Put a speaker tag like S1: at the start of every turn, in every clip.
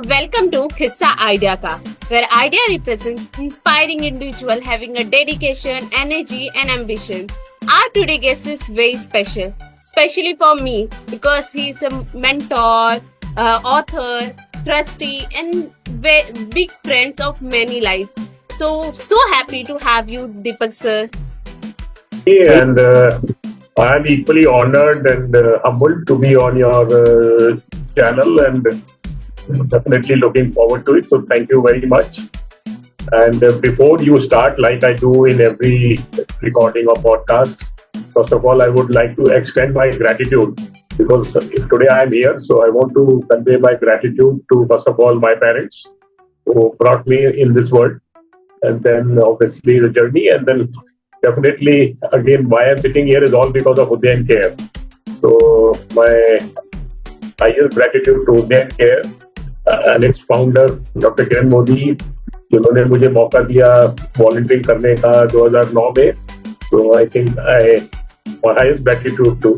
S1: Welcome to Khissa Idea Ka, where idea represents inspiring individual having a dedication, energy and ambition. Our today guest is very special, especially for me because he is a mentor, author, trustee and big friend of many life. So happy to have you, Deepak sir.
S2: And I am equally honored and humbled to be on your channel and definitely looking forward to it. So thank you very much. And before you start, like I do in every recording or podcast, first of all, I would like to extend my gratitude because today I am here. So I want to convey my gratitude to, first of all, my parents who brought me in this world. And then obviously the journey. And then definitely, again, why I'm sitting here is all because of Udyan Care. So my highest gratitude to Udyan Care and its founder, Dr. Kiran Modi, जिन्होंने मुझे मौका दिया volunteering करने का 2009 में. So I think my highest gratitude to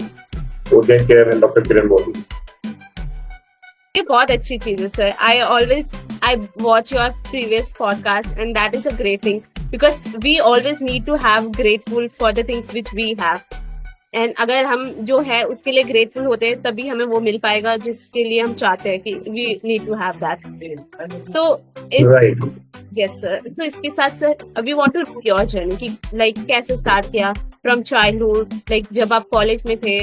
S2: Udyan Care and Dr. Kiran Modi.
S1: ये बहुत अच्छी चीज है sir. I watch your previous podcast and that is a great thing because we always need to have grateful for the things which we have. And अगर हम जो है उसके लिए ग्रेटफुल होते हैं तभी हमें वो मिल पाएगा जिसके लिए हम चाहते हैं कि we need to have that. So yes sir. तो इसके साथ sir we want to know your journey कि लाइक कैसे स्टार्ट किया फ्रॉम चाइल्डहुड. लाइक जब आप कॉलेज में थे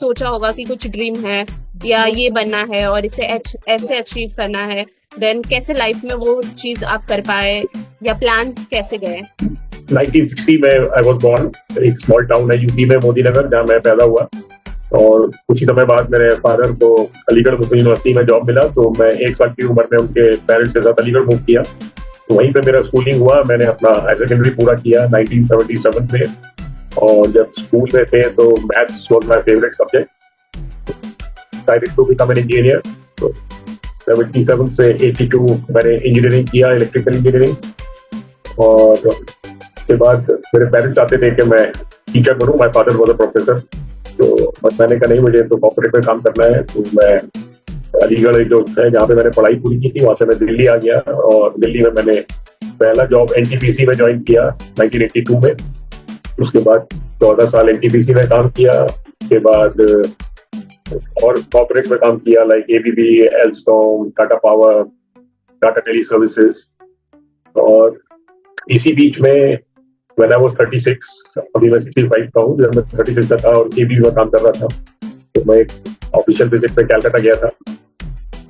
S1: सोचा होगा कि कुछ ड्रीम है या ये बनना है और इसे ऐसे अचीव करना है. देन कैसे लाइफ में वो चीज आप कर पाए या प्लान्स कैसे गए?
S2: 1960 में आई वॉज बॉर्न. एक स्मॉल टाउन है यूपी में, मोदी नगर, जहाँ मैं पैदा हुआ. और कुछ ही समय बाद मेरे फादर को अलीगढ़ मुस्लिम यूनिवर्सिटी में जॉब मिला. तो मैं 1 साल की उम्र में उनके पेरेंट्स के साथ अलीगढ़ मूव किया. तो वहीं पे मेरा स्कूलिंग हुआ. मैंने अपना हायर सेकेंडरी पूरा किया 1977 में. और जब स्कूल में थे तो maths was my favourite subject. Decided to become an engineer. तो 77 से 82 मैंने इंजीनियरिंग किया, इलेक्ट्रिकल इंजीनियरिंग. और उसके बाद मेरे पेरेंट्स चाहते थे कि मैं टीचर बनूं. My father was a professor. तो मैंने कहा नहीं, मुझे तो कॉर्पोरेट में काम करना है. तो मैं अलीगढ़ जो है जहाँ पे मैंने पढ़ाई पूरी की थी वहां से मैं दिल्ली आ गया. और दिल्ली में मैंने पहला जॉब एनटीपीसी में ज्वाइन किया 1982 में. उसके बाद 14 साल एनटीपीसी में काम किया. उसके बाद और कॉर्पोरेट में काम किया like ABB, Alstom, Tata Power, Tata Teleservices. और इसी बीच में when I was 36, अभी मैं 65 का हूँ, जब मैं 36 का था और एबीबी में काम कर रहा था तो मैं एक ऑफिशियल विजिट पे कलकत्ता गया था.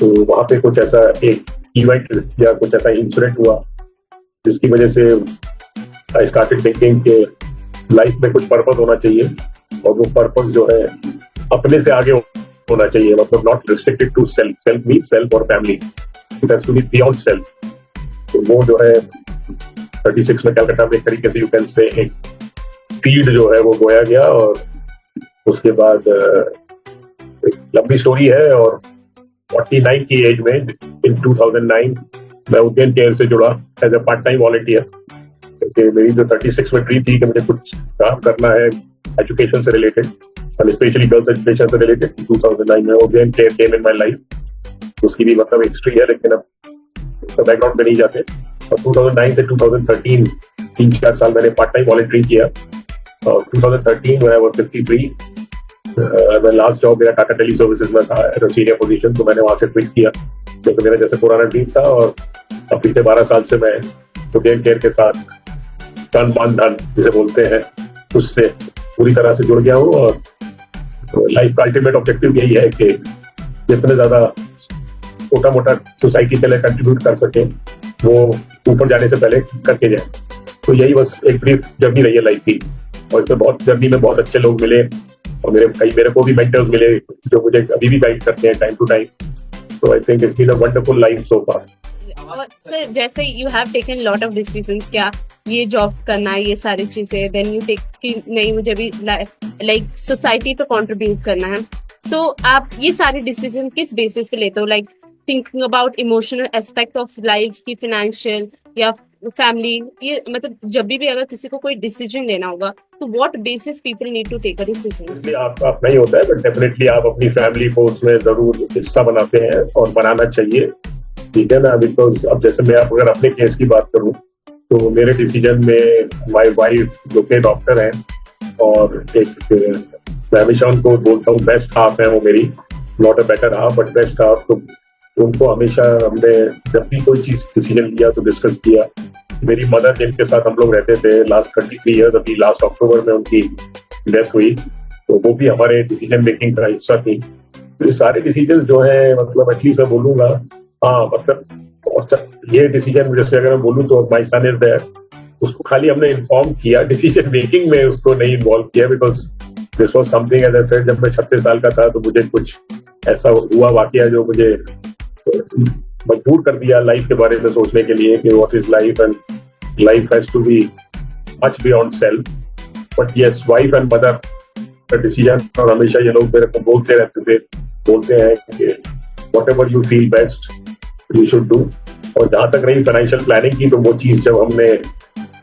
S2: तो वहाँ पे कुछ ऐसा एक इवेंट या कुछ ऐसा इंसिडेंट हुआ जिसकी वजह से आई स्टार्टेड थिंकिंग कि लाइफ में कुछ पर्पस होना चाहिए. और वो पर्पस जो है अपने से आगे होना चाहिए. मतलब not restricted to self. Self means self और family. It has to be beyond self. तो वो जो है 36 में कलकत्ता में एक तरीके से यू कैन से एक स्पीड जो है वो बोया गया. और उसके बाद एक लंबी स्टोरी है. और 49 की एज में इन 2009 मैं उद्यन केयर से जुड़ा as a part time volunteer. क्योंकि मेरी जो 36 में ड्रीम थी कि मुझे कुछ काम करना है एजुकेशन से रिलेटेड और स्पेशली गर्ल्स एजुकेशन से रिलेटेड. 2009 में Udayan care came in my life. उसकी भी मतलब हिस्ट्री है लेकिन अब बैकग्राउंड में नहीं जाते. और 2009 से 2013 3-4 साल मैंने पार्ट टाइम वॉलंटियरिंग किया. और 2013 में 53 मैं लास्ट जॉब मेरा टाटा टेली सर्विसेज में था एज अ सीनियर पोजीशन. तो मैंने वहां से क्विट किया क्योंकि मेरा जैसे पुराना ड्रीम था. और अब पिछले 12 साल से मैं उद्यन केयर के साथ तन मन धन जिसे बोलते हैं उससे पूरी तरह से जुड़ गया हूँ. और लाइफ का अल्टीमेट ऑब्जेक्टिव यही है कि जितने ज्यादा छोटा मोटा सोसाइटी के लिए कंट्रीब्यूट कर सके वो ऊपर जाने से पहले करके जाए. तो यही बस एक ब्रीफ जर्नी रही है लाइफ की. और इसमें बहुत जर्नी में बहुत अच्छे लोग मिले और मेरे को भी मेंटर्स मिले जो मुझे अभी भी गाइड करते हैं time to time. So I think it's been a wonderful life so far.
S1: Sir जैसे you have taken lot of decisions, क्या ये जॉब करना है ये सारी चीजें, देन यू टेक कि नहीं मुझे भी लाइक सोसाइटी पे कंट्रीब्यूट करना है. सो आप ये सारे डिसीजन किस बेसिस पे लेते हो? Like thinking about emotional aspect of life की, फाइनेंशियल या फैमिली, ये मतलब जब भी अगर किसी को कोई डिसीजन लेना होगा तो what basis people need to take a decision?
S2: आप नहीं होता है बट डेफिनेटली आप अपनी फैमिली को उसमें जरूर हिस्सा बनाते हैं और बनाना चाहिए. ठीक है ना, बिकॉज अब जैसे मैं अगर अपने केस की बात करूं तो मेरे डिसीजन में माय वाइफ जो कि डॉक्टर है और एक मैं हमेशा उनको बोलता हूँ बेस्ट हाफ है वो मेरी, not a better half but best half. तो उनको हमेशा हमने जब भी कोई चीज डिसीजन लिया तो डिस्कस किया। मेरी मदर जिनके साथ हम लोग रहते थे लास्ट 33 ईयर्स, अभी लास्ट अक्टूबर में उनकी डेथ हुई, तो वो भी हमारे डिसीजन मेकिंग का हिस्सा थी। तो ये सारे डिसीजन जो है मतलब एटलीस्ट मैं बोलूंगा, हाँ मतलब ये डिसीजन जैसे अगर मैं बोलूँ तो माय सन इज देयर, उसको खाली हमने इन्फॉर्म किया, डिसीजन मेकिंग में उसको नहीं इन्वॉल्व किया, because this was something as I said, जब मैं 36 साल का था तो मुझे कुछ ऐसा हुआ वाकया जो मुझे मजबूर कर दिया लाइफ के बारे में सोचने के लिए कि what is life, and life has to be much beyond self. But yes, wife and mother का डिसीजन, और हमेशा ये लोग मेरे को बोलते रहते थे, बोलते हैं कि what ever you feel best you should do. और जहां तक रही फाइनेंशियल प्लानिंग की, तो वो चीज जब हमने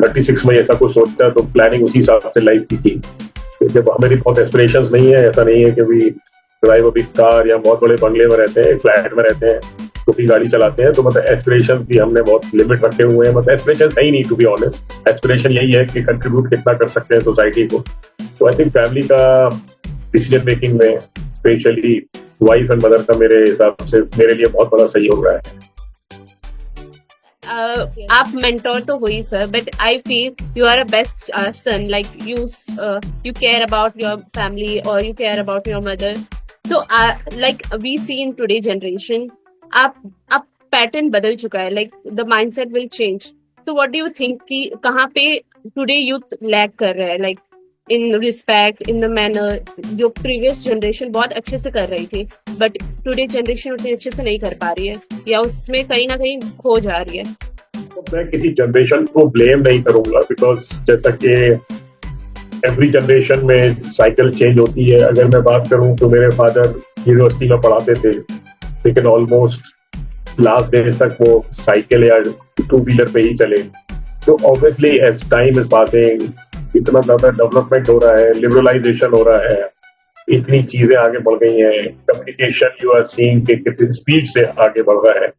S2: 36 में ऐसा कुछ सोचा तो प्लानिंग उसी हिसाब से लाइफ की थी। जब हमें बहुत एस्पिरेशंस नहीं है, ऐसा नहीं है कि भी ड्राइव अभी कार या बहुत बड़े बंगले में रहते हैं, फ्लैट में रहते हैं, छोटी गाड़ी चलाते हैं, तो मतलब एस्पिरेशन भी हमने बहुत लिमिट रखे हुए हैं। मतलब एस्पिरेशन है ही नहीं, टू बी ऑनेस्ट। एस्पिरेशन यही है कि कंट्रीब्यूट कितना कर सकते हैं सोसाइटी को। तो आई थिंक फैमिली का डिसीजन मेकिंग में स्पेशली वाइफ एंड मदर का मेरे हिसाब से मेरे लिए बहुत बड़ा सहयोग रहा है।
S1: आप मेंटोर तो हुई sir, but I feel you are a best son, like you care about your family or you care about your mother. So like we see in today generation, आप पैटर्न बदल चुका है, like the mindset will change. So what do you think कि कहाँ पे today youth lag कर रहा है, like in respect, in the manner, जो previous generation बहुत अच्छे से कर रही थी, but today generation उतनी अच्छे से नहीं कर पा रही है, या उसमें कहीं ना कहीं खो जा रही है?
S2: तो मैं किसी जनरेशन को ब्लेम नहीं करूंगा, बिकॉज जैसा कि एवरी जनरेशन में साइकिल चेंज होती है। अगर मैं बात करूं तो मेरे फादर यूनिवर्सिटी में पढ़ाते थे, लेकिन ऑलमोस्ट लास्ट डेज तक वो साइकिल या टू व्हीलर पे ही चले। तो obviously as time is passing, इतना ज्यादा डेवलपमेंट हो रहा है, लिबरलाइजेशन हो रहा है, इतनी चीजें आगे बढ़ गई हैं, कम्युनिकेशन यू आर सीइंग कि कितनी स्पीड से आगे बढ़ रहा है।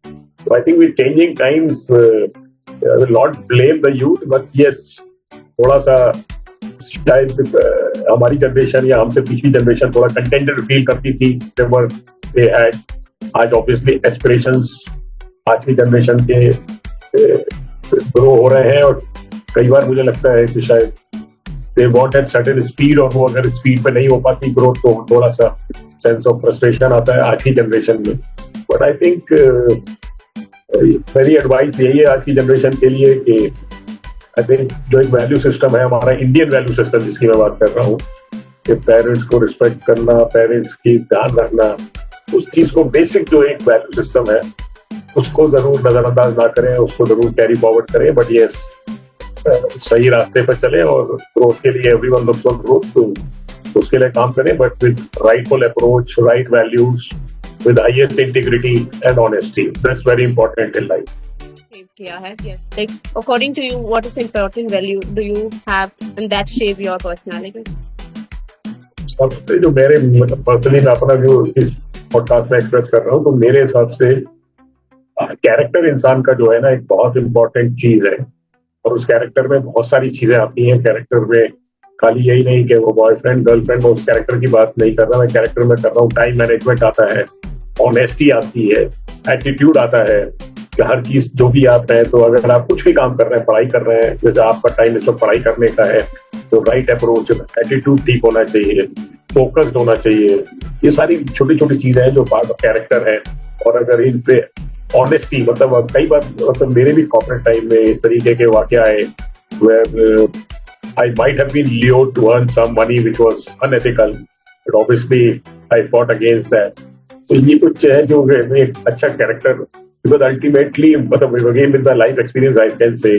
S2: तो I think with changing times I will not blame the youth, but yes थोड़ा सा शायद हमारी जनरेशन या हमसे पिछली जनरेशन थोड़ा कंटेंटेड फील करती थी whatever they had। आज ऑब्वियसली एस्पिरेशंस आज की जनरेशन के ग्रो हो रहे हैं, और कई बार मुझे लगता है कि शायद they want at certain speed, और वो अगर स्पीड पे नहीं हो पाती ग्रोथ तो थोड़ा सा सेंस ऑफ फ्रस्ट्रेशन आता है आज की जनरेशन में। बट आई थिंक मेरी एडवाइस यही है आज की जनरेशन के लिए कि आई थिंक जो एक वैल्यू सिस्टम है हमारा, इंडियन वैल्यू सिस्टम जिसकी मैं बात कर रहा हूँ, कि पेरेंट्स को रिस्पेक्ट करना, पेरेंट्स की ध्यान रखना, उस चीज को बेसिक जो एक वैल्यू सिस्टम है उसको जरूर नजरअंदाज ना करें, उसको जरूर कैरी फॉरवर्ड करें। बट ये सही रास्ते पर चले और ग्रोथ के लिए एवरीवन लुक्स फॉर ग्रोथ, तो उसके लिए काम करें, but with rightful approach, right values, with highest integrity and honesty. That's very important in life.
S1: Yeah, like according to you, what is important value do you have and that shape your personality?
S2: सबसे जो मेरे personally मैं अपना view इस podcast में express कर रहा हूँ, तो मेरे हिसाब से कैरेक्टर इंसान का जो है ना एक बहुत इंपॉर्टेंट चीज है, और उस कैरेक्टर में बहुत सारी चीजें आती हैं। कैरेक्टर में खाली यही नहीं कि वो बॉयफ्रेंड गर्लफ्रेंड, मैं उस कैरेक्टर की बात नहीं कर रहा, मैं कैरेक्टर में कर रहा हूँ टाइम मैनेजमेंट आता है, ऑनेस्टी आती है, एटीट्यूड आता है कि हर चीज जो भी आप है, तो अगर आप कुछ भी काम कर रहे हैं, पढ़ाई कर रहे हैं, जैसे आपका टाइम इस वक्त पढ़ाई करने का है, तो राइट अप्रोच, एटीट्यूड ठीक होना चाहिए, फोकस्ड होना चाहिए। ये सारी छोटी छोटी चीजें हैं जो पार्ट ऑफ कैरेक्टर है। और अगर इन पे ऑनेस्टी, मतलब कई बार मतलब मेरे भी कॉर्पोरेट टाइम में इस तरीके के वाकया है where I might have been lured to earn some money which was unethical, but obviously I fought against that. तो ये कुछ है जो एक अच्छा कैरेक्टर, because ultimately मतलब again with my life experience I can say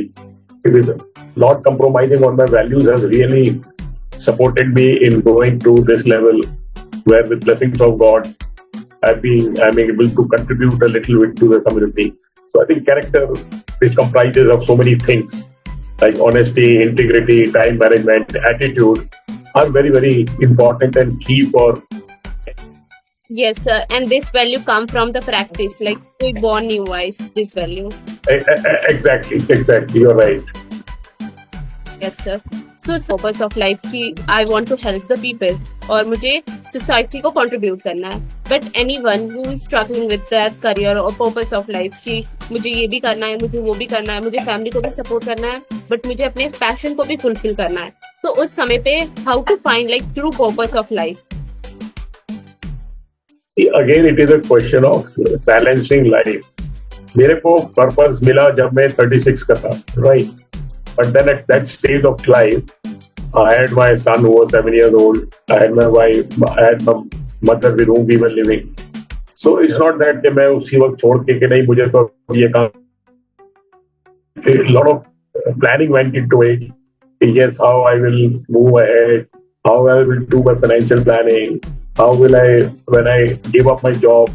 S2: not compromising on my values has really supported me in going to this level where with blessings of God I'm able to contribute a little bit to the community. So I think character, which comprises of so many things like honesty, integrity, time management, attitude, are very, very important and key for
S1: Yes, sir. And this value come from the practice. Like we born new wise. This value.
S2: Exactly. You're right.
S1: Yes, sir. So purpose of life कि I want to help the people और मुझे society को contribute करना है. But anyone who is struggling with that career or purpose of life कि मुझे ये भी करना है, मुझे वो भी करना है, मुझे family को भी support करना है, but मुझे अपने passion को भी fulfill करना है. तो उस समय पे how to find like true purpose of life.
S2: See, again, it is a question of balancing life. मेरे को पर्पस मिला जब मैं 36 का था, right? But then at that stage of life, I had my son who was 7 years old. I had my wife. I had my mother with whom we were living. So it's not that कि मैं उसी वक्त छोड़ के नहीं मुझे तो ये काम. A lot of planning went into it. Yes, how I will move ahead, how I will do my financial planning, how will I, when I give up my job,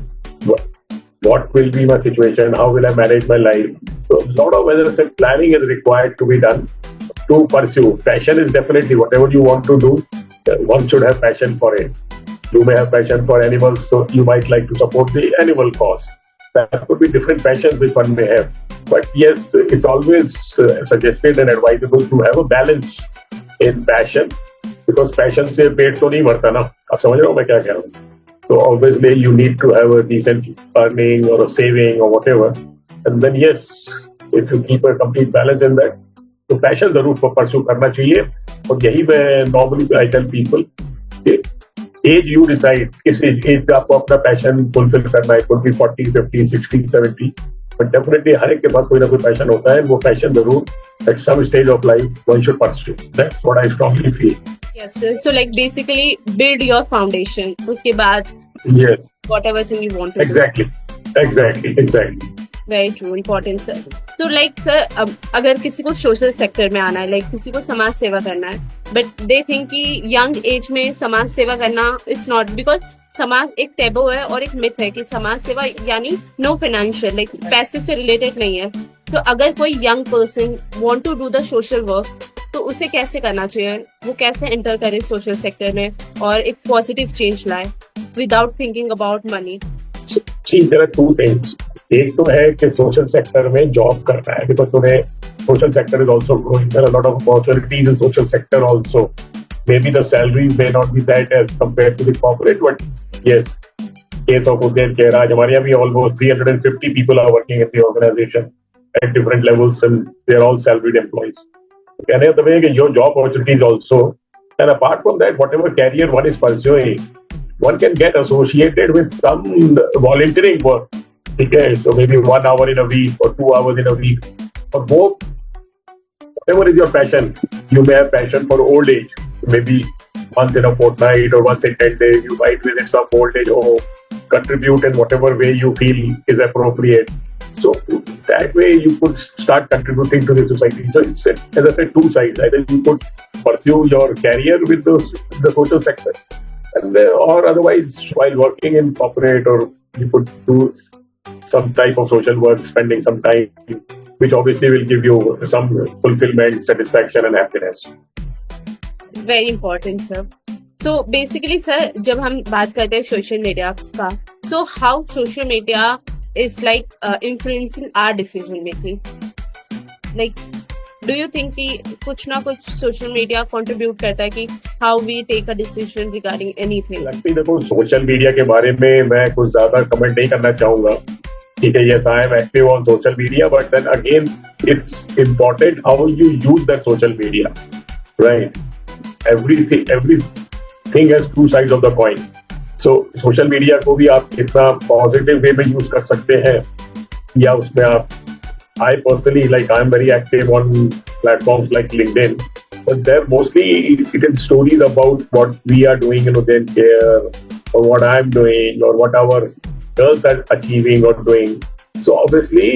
S2: what will be my situation, how will I manage my life. So a lot of, as I said, planning is required to be done to pursue. Passion is definitely whatever you want to do, one should have passion for it. You may have passion for animals, so you might like to support the animal cause. That could be different passions which one may have. But yes, it's always suggested and advisable to have a balance in passion, because passion से पेट तो नहीं भरता ना. आप समझ रहे हो मैं क्या कह रहा हूँ? So obviously you need to have a decent earning or a saving or whatever. And then yes, if you keep a complete balance in that, तो passion जरूर pursue करना चाहिए. और यही मैं normally I tell people कि age you decide किस age पे आपको अपना passion fulfill करना है. It could be 40, 50, 60, 70. But definitely हर एक के पास कोई ना कोई passion होता है. वो passion जरूर at some stage of life one should pursue. That's what I strongly feel.
S1: Yes, sir. So like basically build your foundation. उसके बाद
S2: Yes.
S1: whatever thing you want to
S2: Exactly.
S1: do. Very true, important sir. तो like sir, अब अगर किसी को social sector में आना है, like किसी को समाज सेवा करना है, but they think कि यंग एज में समाज सेवा करना इट्स नॉट, बिकॉज समाज एक टेबो है और एक मिथ है कि समाज सेवा यानी नो फाइनेंशियल, लाइक पैसे से रिलेटेड नहीं है. तो अगर कोई young person want to do the social work तो उसे कैसे करना चाहिए, वो कैसे एंटर करे सोशल सेक्टर में और एक पॉजिटिव चेंज लाए without thinking about money.
S2: See, there are two things. एक तो है कि सोशल सेक्टर में जॉब करना है, बिकॉज तुम्हें social sector is also growing. There are lot of opportunities in social sector also. Maybe the salaries may not be that as compared to the corporate, but yes, case of Udair Kehraj, हमारे यहाँ भी almost 350 people are working in the organization at different levels, and they're all salaried employees. कहने का मतलब है कि your job opportunities also, and apart from that, whatever career one is pursuing, one can get associated with some volunteering work. Okay, so maybe 1 hour in a week or 2 hours in a week, or both. Whatever is your passion, you may have passion for old age. Maybe once in a fortnight or once in 10 days, you might visit some old age home, contribute in whatever way you feel is appropriate. So that way you could start contributing to the society. So it's, as I said, two sides. Either you could pursue your career with the social sector, and or otherwise while working in corporate, or you could do some type of social work, spending some time, which obviously will give you some fulfillment, satisfaction and happiness.
S1: Very important sir. So basically sir, जब हम बात करते हैं social media का, so how social media is like influencing our decision making, like do you think कि कुछ ना कुछ सोशल मीडिया कंट्रीब्यूट करता है कि how we take a decision regarding anything?
S2: देखो, सोशल मीडिया के बारे में मैं कुछ ज्यादा कमेंट नहीं करना चाहूंगा. ठीक है, yes, I am active on social media, but then again, it's important how you use that social media, right? Everything has two sides of the coin. So social media को भी आप इतना पॉजिटिव वे में use कर सकते हैं, या उसमें आप, I personally, like, I'm very active on platforms like LinkedIn, but there mostly it is stories about what we are doing in Udayan Care, or what I'm doing, or what our girls are achieving or doing. So obviously,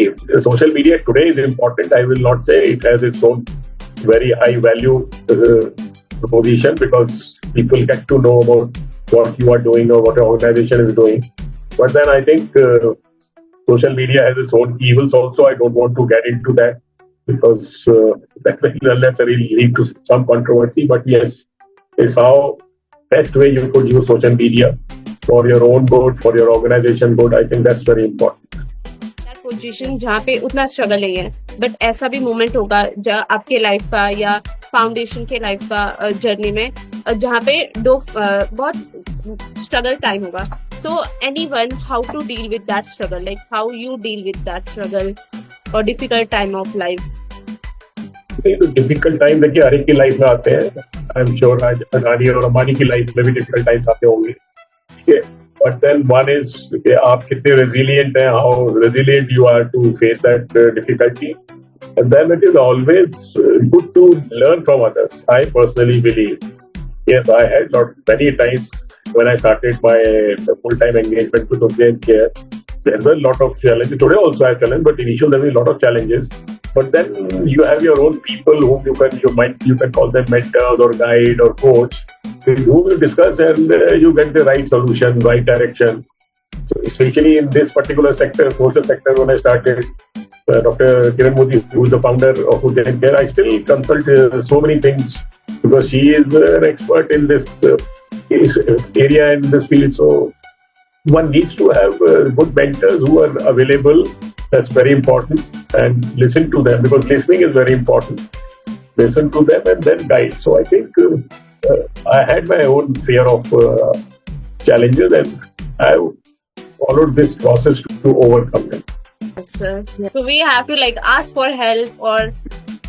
S2: social media today is important. I will not say it has its own very high value position, because people get to know about what you are doing or what your organization is doing. But then I think social media has its own evils also. I don't want to get into that, because that will unnecessarily lead to some controversy. But yes, it's how best way you could use social media for your own good, for your organization good. I think that's very important.
S1: Position जहाँ पे उतना struggle नहीं है, but ऐसा भी moment होगा जहाँ आपके लाइफ का या फाउंडेशन के लाइफ का जर्नी में जहाँ पे बहुत स्ट्रगल टाइम होगा. So anyone how to deal with that struggle, like how you deal with that struggle और difficult time of life?
S2: Difficult time देखिए हर एक की लाइफ में आते हैं. आई एम श्योर आज अडानी और अंबानी की लाइफ में भी डिफिकल्ट टाइम्स आते होंगे. ठीक है, but then one is कि आप कितने resilient हैं, how resilient you are to face that difficulty, and then it is always good to learn from others. I personally believe, yes, I had many times when I started my full-time engagement with Udayan Care, there were a lot of challenges. Today also I have challenges, but initially there were a lot of challenges. But then you have your own people whom you can call them mentors or guide or coach, with whom you discuss and you get the right solution, right direction. So especially in this particular sector, social sector, when I started, Dr. Kiran Modi, who is the founder of Udayan Care, I still consult so many things because she is an expert in this area, in this field. So one needs to have good mentors who are available. That's very important, and listen to them because listening is very important. Listen to them and then guide. So I think I had my own fear of challenges, and I followed this process to overcome them.
S1: So we have to like ask for help, or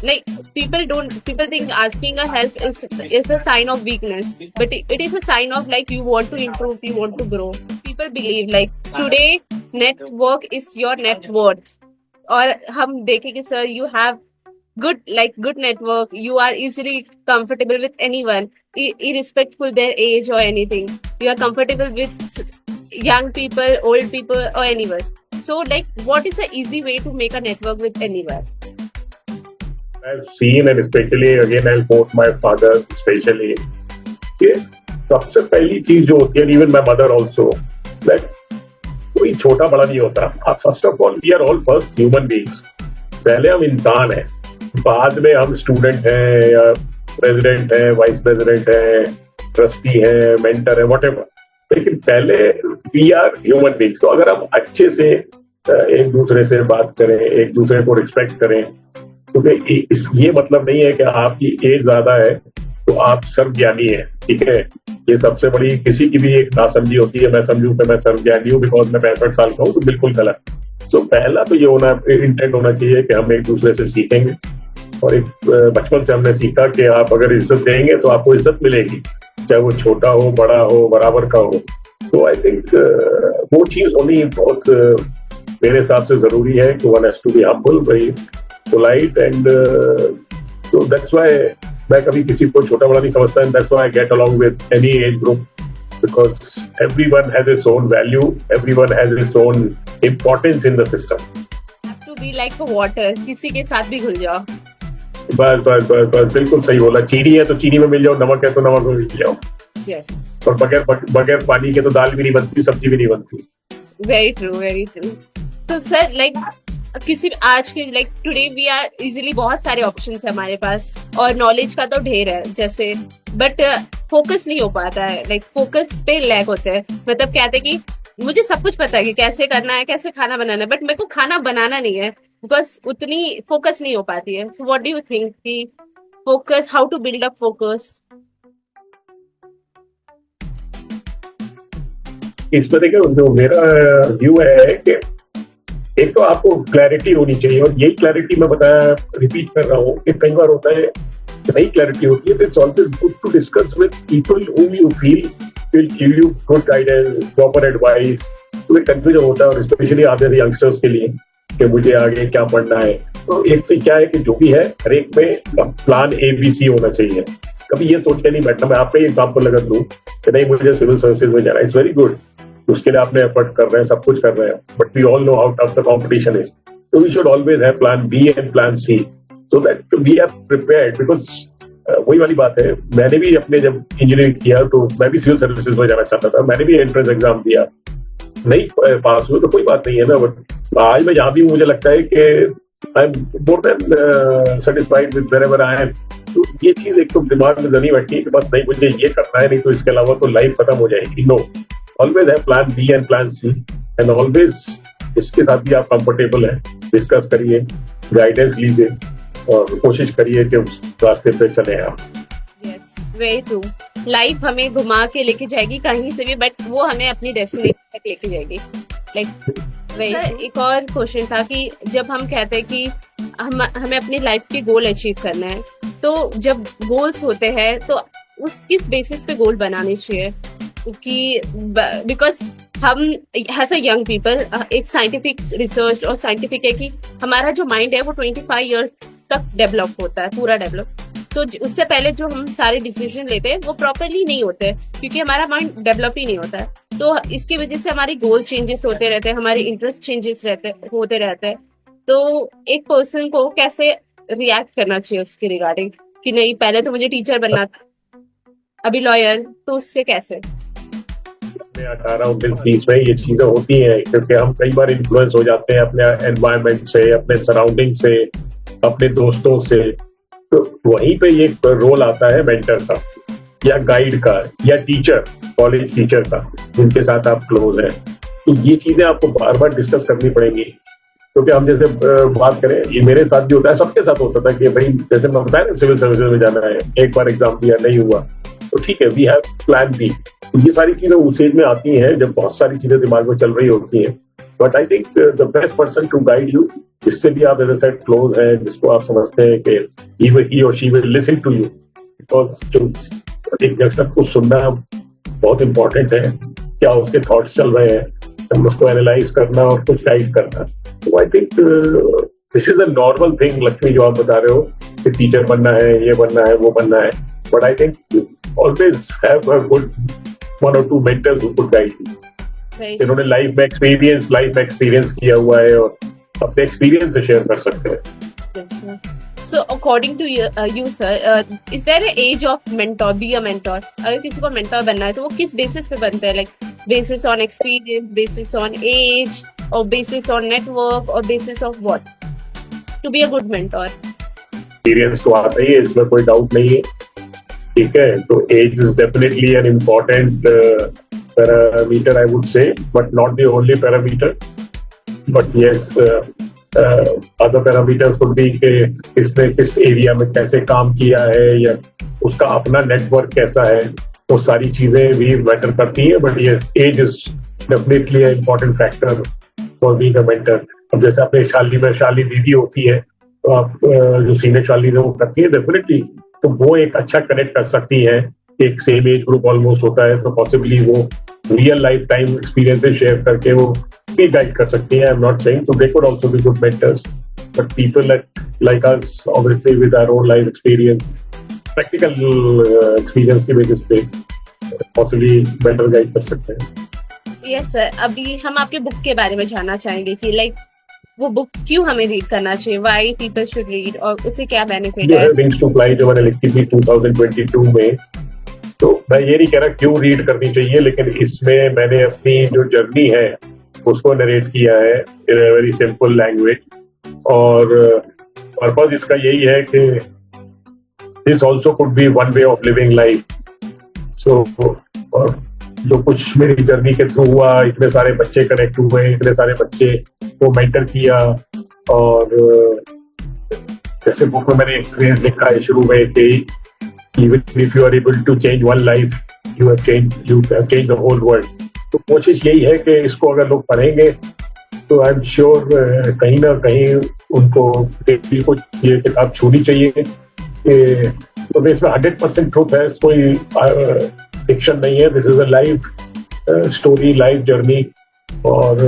S1: like people think asking a help is a sign of weakness, but it is a sign of like you want to improve, you want to grow. People believe like today network is your net worth, और हम देखें कि sir you have good network, you are easily comfortable with anyone irrespectful their age or anything. You are comfortable with young people, old people or anyone. So like what is the easy way to make a network with anyone?
S2: I've seen, and especially again I'll quote my father especially, कि सबसे पहली चीज जो होती है, even my mother also, that कोई छोटा बड़ा नहीं होता. First of all we are all first human beings. पहले हम इंसान हैं, बाद में हम स्टूडेंट हैं या प्रेसिडेंट हैं, वाइस प्रेसिडेंट हैं, ट्रस्टी हैं, मेंटर हैं, व्हाटएवर. लेकिन पहले वी आर ह्यूमन बीइंग्स. तो अगर हम अच्छे से एक दूसरे से बात करें, एक दूसरे को रिस्पेक्ट करें, क्योंकि ये मतलब नहीं है कि आपकी एज ज्यादा है तो आप सर्वज्ञानी हैं. ठीक है, ये सबसे बड़ी किसी की भी एक नासमझी होती है. मैं समझूं कि मैं सर्वज्ञानी हूँ बिकॉज मैं 65 साल का हूँ, तो बिल्कुल गलत. सो पहला तो ये इंटेंट होना चाहिए कि हम एक दूसरे से सीखेंगे, और एक बचपन से हमने सीखा कि आप अगर इज्जत देंगे तो आपको इज्जत मिलेगी, चाहे वो छोटा हो, बड़ा हो, बराबर का हो. तो आई थिंक वो चीज होनी बहुत मेरे हिसाब से जरूरी है कि one has to be humble, very polite, and so that's why मैं कभी किसी को छोटा बड़ा नहीं समझता. And that's why I get along with any age group, because everyone has its own value, everyone has its own importance in the system.
S1: Have to be like a water, किसी के साथ भी घुल जाओ.
S2: बस बस बस बस बिल्कुल सही बोला. चीनी है तो चीनी में मिल जाओ, नमक है तो नमक में मिल जाओ.
S1: Yes.
S2: और बगैर पानी के तो दाल भी नहीं बनती, सब्जी भी नहीं बनती.
S1: Very true, very true. तो सर like किसी आज के like today we are easily बहुत सारे ऑप्शंस है हमारे पास, और नॉलेज का तो ढेर है जैसे, बट फोकस नहीं हो पाता है. लाइक फोकस पे लैक होता है. मतलब कहते हैं कि मुझे सब कुछ पता है कि कैसे करना है, कैसे खाना बनाना है, बट मेरे को खाना बनाना नहीं है बिकॉज उतनी फोकस नहीं हो पाती है. So what do you think कि focus, how to build up focus?
S2: इसमें देखिए जो मेरा व्यू है कि एक तो आपको क्लैरिटी होनी चाहिए, और यही क्लैरिटी मैं बताया, रिपीट कर रहा हूँ कि कई बार होता है कि नई क्लैरिटी होती है. तो it's always good to discuss with people whom you feel will give you good guidance, proper advice. तो एक कंफ्यूजन होता है, और स्पेशली आते हैं यंगस्टर्स के लिए कि मुझे आगे क्या पढ़ना है. तो एक तो क्या है कि जो भी है हर एक में प्लान ABC होना चाहिए. कभी ये सोच के नहीं बैठना. मैं आप पे एग्जाम्पल लगा दूं कि नहीं मुझे सिविल सर्विसेज में जाना है, इट्स वेरी गुड, उसके लिए आपने एफर्ट कर रहे हैं, सब कुछ कर रहे हैं, but we all know how tough the competition is. So we should always have plan B and plan C so that we are prepared, because वही वाली बात है. मैंने भी अपने जब इंजीनियरिंग किया तो मैं भी सिविल सर्विसेज में जाना चाहता था. मैंने भी एंट्रेंस एग्जाम दिया, नहीं पास हुए तो कोई बात नहीं है ना. बट आज मैं जहाँ भी मुझे लगता है कि I am more than satisfied with wherever I am. तो ये चीज एक तो दिमाग में जनी बैठी है कि बस नहीं मुझे ये करना है, नहीं तो इसके अलावा तो लाइफ खत्म हो जाएगी. नो, ऑलवेज है plan B and plan C, and always इसके साथ भी आप कंफर्टेबल है, डिस्कस करिए, गाइडेंस लीजिए और कोशिश करिए कि उस रास्ते पे चले आप।
S1: Yes, very true. लाइफ हमें घुमा के लेके जाएगी कहीं से भी, बट वो हमें अपनी डेस्टिनेशन तक लेके जाएगी। लाइक एक और क्वेश्चन था कि जब हम कहते हैं कि हमें अपनी लाइफ के गोल अचीव करना है, तो जब गोल्स होते हैं तो उस किस बेसिस पे गोल बनाने चाहिए? कि बिकॉज हम एज अ यंग पीपल, एक साइंटिफिक रिसर्च और साइंटिफिक है कि हमारा जो माइंड है वो 25 ईयर्स तक डेवलप होता है, पूरा डेवलप। तो उससे पहले जो हम सारे डिसीजन लेते हैं वो प्रॉपरली नहीं होते हैं, क्योंकि हमारा माइंड डेवलप ही नहीं होता है। तो इसकी वजह से हमारे गोल चेंजेस होते रहते हैं, हमारे इंटरेस्ट चेंजेस होते रहते हैं। तो एक पर्सन को कैसे रिएक्ट करना चाहिए उसके रिगार्डिंग कि नहीं, पहले तो मुझे टीचर बनना था, अभी लॉयर, तो उससे कैसे?
S2: 18-19-20 में ये चीजें होती हैं, क्योंकि हम कई बार इन्फ्लुएंस हो जाते हैं अपने एनवायरनमेंट से, अपने सराउंडिंग से, अपने दोस्तों से। तो वहीं पे ये रोल आता है मेंटर का या गाइड का या टीचर, कॉलेज टीचर का, जिनके साथ आप क्लोज हैं। तो ये चीजें आपको बार बार डिस्कस करनी पड़ेंगी, क्योंकि हम जैसे बात करें, ये मेरे साथ भी होता है, सबके साथ होता था कि भाई जैसे मैं बताया ना, सिविल सर्विसेज में जाना है, एक बार एग्जाम दिया नहीं हुआ, तो ठीक है, वी हैव प्लान बी। तो ये सारी चीजें उस एज में आती हैं जब बहुत सारी चीजें दिमाग में चल रही होती हैं। But I think the best person to guide you, जिससे भी आप एज अ सेट क्लोज है, जिसको आप समझते हैं कि ही और she will listen to you, because जो एक यंगस्टर को सुनना बहुत इंपॉर्टेंट है, क्या उसके थॉट्स चल रहे हैं, हम उसको एनालाइज करना और कुछ गाइड करना। तो I think this is a normal thing, Lakshmi, जो आप बता रहे हो कि टीचर बनना है, ये बनना है, वो बनना है। But I think always have a good 1 or 2 mentors who could guide you, जिन्होंने लाइफ में एक्सपीरियंस किया हुआ है और अपने एक्सपीरियंस से शेयर कर सकते हैं।
S1: So according to you sir, is there an age of mentor, be a mentor? अगर किसी को mentor बनना है तो वो किस बेसिस पे बनते हैं? Like basis on experience, basis on age, or basis on network, or basis of what? To be a good mentor.
S2: Experience तो आता ही है, इसमें कोई डाउट नहीं है, ठीक है। तो age is definitely an important parameter, I would say, but not the only parameter. But yes, other parameters could be कि किसने किस एरिया में कैसे काम किया है, या उसका अपना नेटवर्क कैसा है, वो सारी चीजें भी मैटर करती है। But yes, age is definitely an important factor for being a mentor. अब जैसे अपने शाली दीदी होती है, तो आप जो सीनियर शाली वो करती है डेफिनेटली, तो वो एक अच्छा कनेक्ट कर सकती है। एक सेम एज ग्रुप ऑलमोस्ट होता है, तो पॉसिबली वो real life time experiences share करके वो भी गाइड कर सकती है। आई एम नॉट सेइंग, तो they could also be good mentors, but people like us obviously with our own life experience, practical experience के बेसिस पे पॉसिबली बेटर गाइड कर सकते हैं।
S1: यस सर, अभी हम आपके बुक के बारे में जानना चाहेंगे कि लाइक वो बुक क्यों हमें रीड करना चाहिए, व्हाई पीपल शुड रीड, और उससे क्या बेनिफिट है?
S2: विंग्स टू फ्लाई जो मैंने लिखी थी 2022 में, तो मैं ये नहीं कह रहा क्यों रीड करनी चाहिए, लेकिन इसमें मैंने अपनी जो जर्नी है उसको नरेट किया है in a very simple language, और पर्पस इसका यही है कि this also could be one way of living life. So जो कुछ मेरी जर्नी के थ्रू हुआ, इतने सारे बच्चे कनेक्ट हुए, इतने सारे बच्चे को मेंटर किया, और जैसे बुक में मैंने एक फ्रेज लिखा है शुरू में कि even if you are able to change one life, you have changed the whole world। तो कोशिश यही है कि इसको अगर लोग पढ़ेंगे तो आई एम श्योर कहीं ना कहीं उनको ये किताब छूनी चाहिए। तो इसमें 100% ट्रूथ है, कोई फिक्शन नहीं है, this is a life story, life journey, और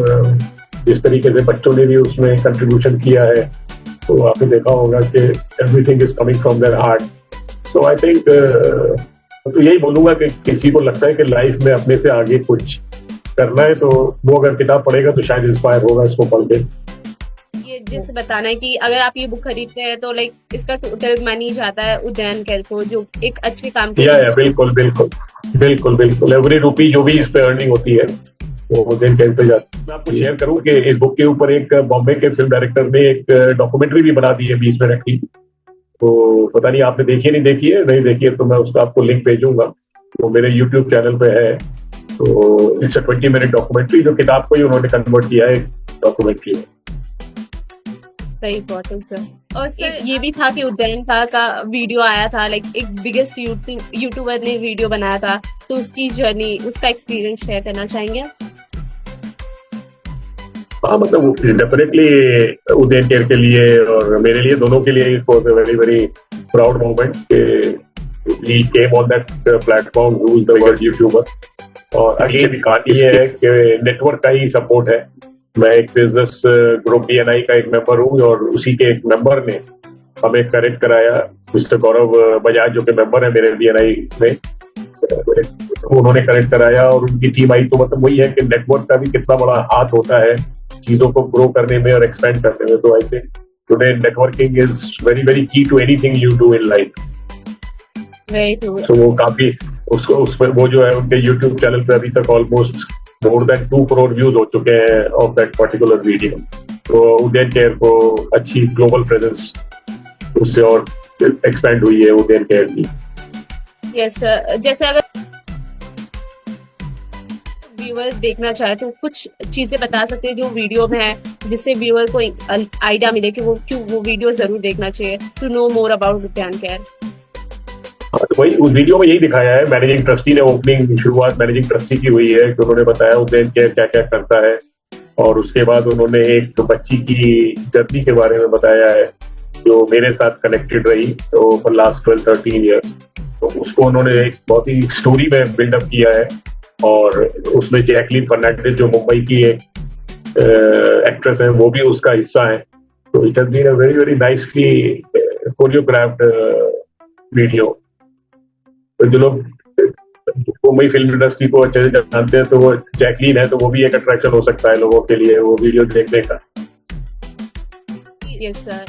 S2: जिस तरीके से बच्चों ने भी उसमें कंट्रीब्यूशन किया है, तो आपने देखा होगा कि everything is coming from their heart. So I think तो यही बोलूंगा कि किसी को लगता है कि लाइफ में अपने से आगे कुछ करना है, तो वो अगर किताब पढ़ेगा तो शायद इंस्पायर होगा इसको पढ़ के।
S1: ये जैसे बताना है कि अगर आप ये बुक खरीदते हैं तो लाइक इसका टोटल मनी जाता है उद्यान कैल को, जो एक अच्छे काम के
S2: या बिल्कुल एवरी रुपी जो भी इस पे अर्निंग होती है वो उद्यान कैल पे जाती है। मैं आपको शेयर करूं कि इस बुक के ऊपर एक बॉम्बे के फिल्म डायरेक्टर ने एक डॉक्यूमेंट्री भी बना दी है 20 मिनट की, तो पता नहीं आपने देखी है, नहीं देखी है तो मैं उसका आपको लिंक भेजूंगा, वो मेरे यूट्यूब चैनल पे है। तो इट्स अ 20 मिनट डॉक्यूमेंट्री जो किताब को ही उन्होंने कन्वर्ट किया है डॉक्यूमेंट्री में।
S1: Very important sir. और सर ये भी था कि उदयन का वीडियो आया था, लाइक एक बिगेस्ट यूट्यूबर ने वीडियो बनाया था, तो उसकी जर्नी, उसका एक्सपीरियंस शेयर करना चाहेंगे आप?
S2: हाँ, मतलब डेफिनेटली उदयन केयर के लिए और मेरे लिए, दोनों के लिए it was a very very proud moment कि he came on that platform, who is the biggest YouTuber. और अगेन कहानी ये है कि नेटवर्क का ही सपोर्ट है। मैं एक बिजनेस ग्रुप BNI का एक मेंबर हूँ और उसी के एक मेंबर ने हमें कनेक्ट कराया, मिस्टर गौरव बजाज जो कि मेंबर है मेरे BNI में, उन्होंने कनेक्ट कराया और उनकी टीम आई। तो मतलब वही है कि नेटवर्क का भी कितना बड़ा हाथ होता है चीजों को ग्रो करने में और एक्सपेंड करने में। तो I think today networking is very very key to anything you do in life. तो वो काफी उसको उस पर वो जो है उनके YouTube चैनल पे अभी तक almost more than 2 crore views हो चुके हैं ऑफ दैट पर्टिकुलर वीडियो। तो उदयन केयर को अच्छी ग्लोबल प्रेजेंस उससे और एक्सपेंड हुई है उदयन केयर की।
S1: यस सर, जैसे अगर व्यूअर देखना चाहे तो कुछ चीजें बता सकते हैं जो वीडियो में है, जिससे व्यूअर को आइडिया मिले कि वो क्यों वो वीडियो जरूर देखना चाहिए, to know more about Udayan Care.
S2: तो वही उस वीडियो में यही दिखाया है। मैनेजिंग ट्रस्टी ने ओपनिंग शुरुआत मैनेजिंग ट्रस्टी की हुई है कि उन्होंने बताया उदयन केयर क्या क्या करता है, और उसके बाद उन्होंने एक बच्ची की जर्नी के बारे में बताया है जो मेरे साथ कनेक्टेड रही तो फॉर लास्ट 12-13 ईयर्स। तो उसको उन्होंने एक बहुत ही स्टोरी में बिल्डअप किया है, और उसमें जैकलीन फर्नांडिस जो मुंबई की एक एक्ट्रेस है वो भी उसका हिस्सा है। तो it has been a very very nicely choreographed video. तो जो लोग मुंबई फिल्म इंडस्ट्री को अच्छे से जानते हैं तो वो जैकलीन है, तो वो भी एक अट्रैक्शन हो सकता है लोगों के लिए वो वीडियो देखने का।
S1: यस सर,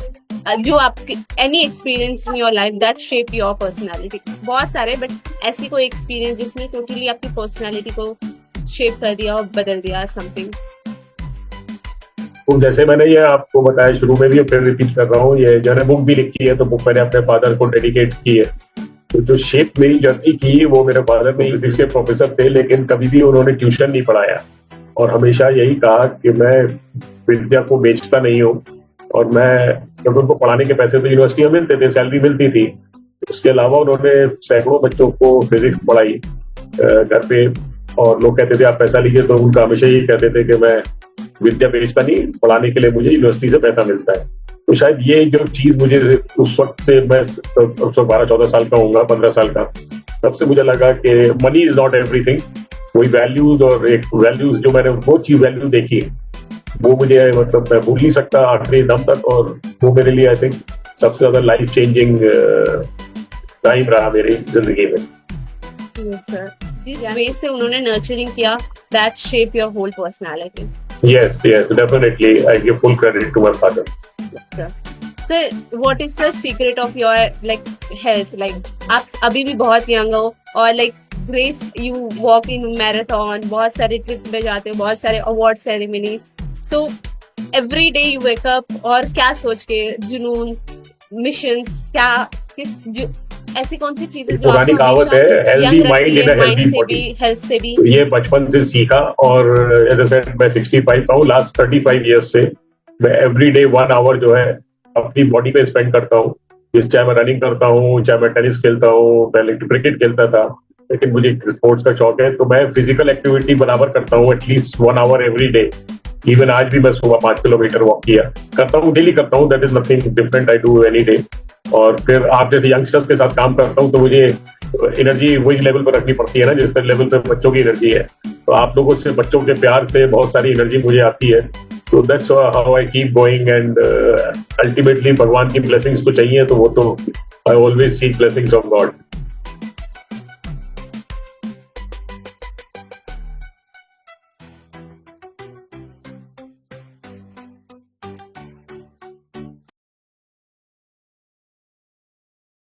S1: जो आपके any experience in your life that shape your personality, बहुत सारे, बट ऐसी कोई एक्सपीरियंस जिसने टोटली आपकी पर्सनालिटी को शेप कर दिया और बदल दिया समथिंग?
S2: तो जैसे मैंने ये आपको बताया शुरू में भी, फिर रिपीट कर रहा हूँ, ये जो है बुक भी लिखी है, तो बुक मैंने अपने फादर को डेडिकेट की है। तो जो शेप मेरी जर्नी की वो मेरे फादर में फिजिक्स के प्रोफेसर थे, लेकिन कभी भी उन्होंने ट्यूशन नहीं पढ़ाया और हमेशा यही कहा कि मैं विद्या को बेचता नहीं हूँ। और मैं, क्योंकि उनको पढ़ाने के पैसे तो यूनिवर्सिटी में मिलते थे, सैलरी मिलती थी, उसके अलावा उन्होंने सैकड़ों बच्चों को फिजिक्स पढ़ाई घर पे। और लोग कहते थे आप पैसा लीजिए, तो उनका हमेशा यही कहते थे कि मैं विद्या बेचता नहीं, पढ़ाने के लिए मुझे यूनिवर्सिटी से पैसा मिलता है। तो शायद ये जो चीज मुझे उस वक्त से, मैं 12-14 साल का होऊंगा, 15 साल का, तब से मुझे लगा कि मनी इज नॉट एवरीथिंग। वही वैल्यूज, और एक वैल्यूज जो मैंने वो चीज वैल्यू देखी वो मुझे, मतलब मैं भूल नहीं सकता आखिरी दम तक। और वो मेरे लिए आई थिंक सबसे ज्यादा लाइफ चेंजिंग टाइम रहा मेरी जिंदगी में।
S1: जिस वे से उन्होंने नर्चरिंग किया, that shape your whole personality.
S2: Yes, definitely. I give full credit to my father.
S1: Sir, what is the secret of your like health? Like आप अभी भी बहुत यंग हो और like grace you walk in marathon, बहुत सारे trip में जाते हो, बहुत सारे award ceremony, so every day you wake up, और क्या सोच के, जुनून, मिशंस, क्या किस ऐसी कौन सी चीजें जो
S2: पुरानी कहावत है, healthy mind in healthy body,
S1: health से भी,
S2: तो ये बचपन से सीखा। और एज आई सेड, मैं 65 का हूँ, लास्ट 35 ईयर्स से मैं एवरी डे 1 आवर जो है अपनी बॉडी पे स्पेंड करता हूँ। चाहे मैं रनिंग करता हूँ, चाहे मैं टेनिस खेलता हूँ, पहले क्रिकेट खेलता था, लेकिन मुझे स्पोर्ट्स का शौक है, तो मैं फिजिकल एक्टिविटी बराबर करता हूँ, एटलीस्ट 1 आवर एवरी डे। इवन आज भी मैं सुबह 5 किलोमीटर वॉक किया करता हूँ, डेली करता हूँ। That is nothing different, I do any day. और फिर आप जैसे यंगस्टर्स के साथ काम करता हूँ, तो मुझे एनर्जी वही लेवल पर रखनी पड़ती है ना जिस लेवल पे बच्चों की एनर्जी है। तो आप लोगों से, बच्चों के प्यार से बहुत सारी एनर्जी मुझे आती है। So that's how I keep going. And ultimately भगवान की ब्लेसिंग्स तो चाहिए, तो वो तो I always seek blessings of God.